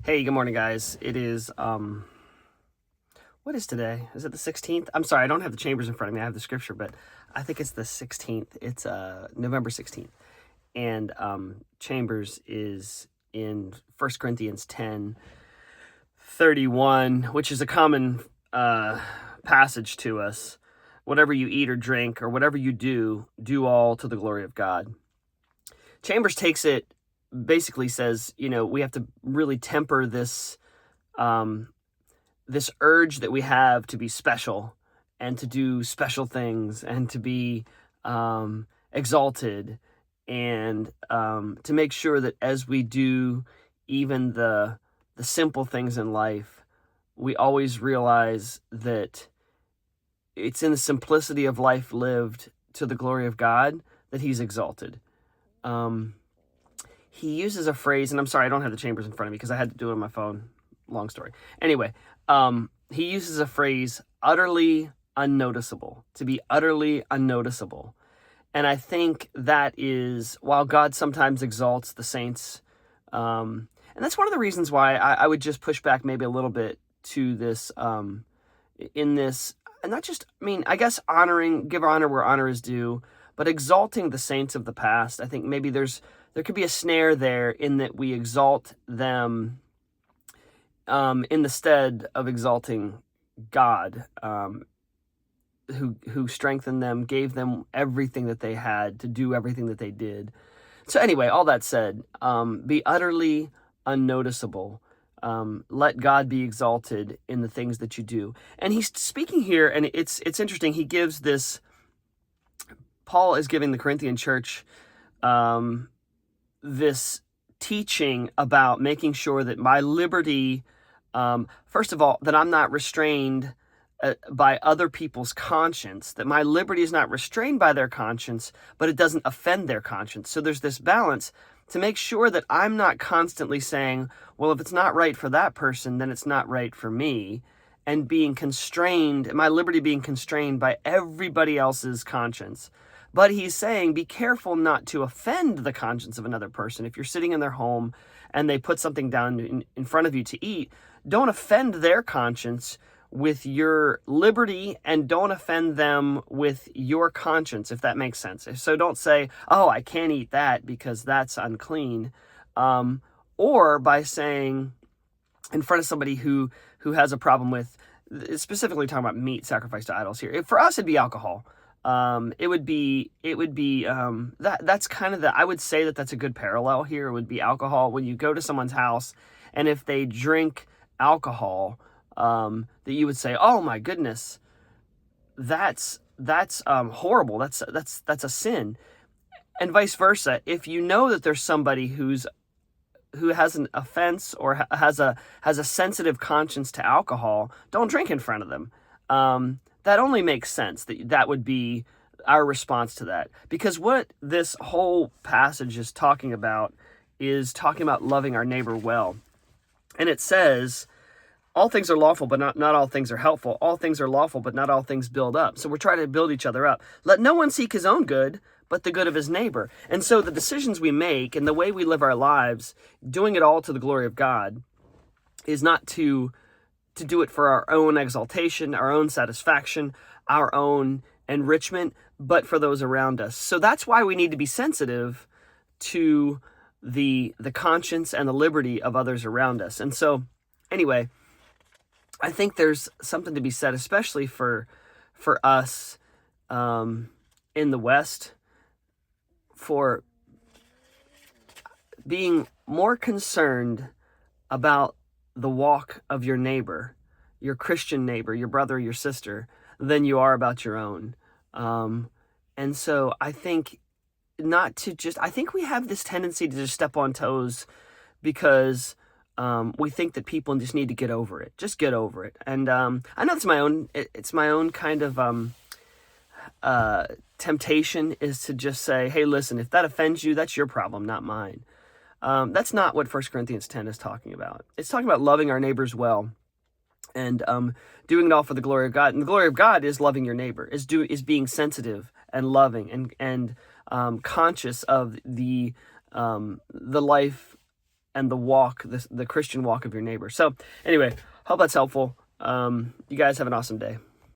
Hey, good morning, guys. It is, what is today? Is it the 16th? I'm sorry, I don't have the chambers in front of me. I have the scripture, but I think it's the 16th. It's November 16th. And chambers is in 1 Corinthians 10:31, which is a common passage to us. Whatever you eat or drink or whatever you do, do all to the glory of God. Chambers takes it, basically says, we have to really temper this urge that we have to be special and to do special things and to be exalted, and to make sure that as we do even the simple things in life, we always realize that it's in the simplicity of life lived to the glory of God that he's exalted. He uses a phrase, and I'm sorry, I don't have the chambers in front of me because I had to do it on my phone. Long story. Anyway, he uses a phrase, utterly unnoticeable, to be utterly unnoticeable. And I think that is, while God sometimes exalts the saints, and that's one of the reasons why I would just push back maybe a little bit to this, in this, and not just, I guess give honor where honor is due, but exalting the saints of the past. I think maybe there could be a snare there in that we exalt them in the stead of exalting God, who strengthened them, gave them everything that they had to do everything that they did. So anyway, all that said, be utterly unnoticeable. Let God be exalted in the things that you do. And he's speaking here, and it's interesting. He gives this, Paul is giving the Corinthian church this teaching about making sure that my liberty, first of all, that I'm not restrained by other people's conscience, that my liberty is not restrained by their conscience, but it doesn't offend their conscience. So there's this balance to make sure that I'm not constantly saying, well, if it's not right for that person, then it's not right for me, and being constrained, my liberty being constrained by everybody else's conscience. But he's saying, be careful not to offend the conscience of another person. If you're sitting in their home and they put something down in front of you to eat, don't offend their conscience with your liberty, and don't offend them with your conscience, if that makes sense. So don't say, oh, I can't eat that because that's unclean. Or by saying in front of somebody who has a problem with, specifically talking about meat sacrificed to idols here. For us, it'd be alcohol. It would be that's kind of I would say that's a good parallel here. It would be alcohol. When you go to someone's house, and if they drink alcohol, that you would say, oh my goodness, that's horrible. That's a sin. And vice versa. If you know that there's somebody who has an offense or has a sensitive conscience to alcohol, don't drink in front of them. That only makes sense that would be our response to that. Because what this whole passage is talking about loving our neighbor well. And it says, all things are lawful, but not all things are helpful. All things are lawful, but not all things build up. So we're trying to build each other up. Let no one seek his own good, but the good of his neighbor. And so the decisions we make and the way we live our lives, doing it all to the glory of God, is not to do it for our own exaltation, our own satisfaction, our own enrichment, but for those around us. So that's why we need to be sensitive to the conscience and the liberty of others around us. And so, anyway, I think there's something to be said, especially for us in the West, for being more concerned about the walk of your neighbor, your Christian neighbor, your brother, your sister, than you are about your own. And so I think I think we have this tendency to just step on toes because we think that people just need to get over it. Just get over it. And I know it's my own kind of temptation is to just say, hey, listen, if that offends you, that's your problem, not mine. That's not what 1 Corinthians 10 is talking about. It's talking about loving our neighbors well and doing it all for the glory of God. And the glory of God is loving your neighbor, is being sensitive and loving and conscious of the life and the walk, the Christian walk of your neighbor. So anyway, hope that's helpful. You guys have an awesome day.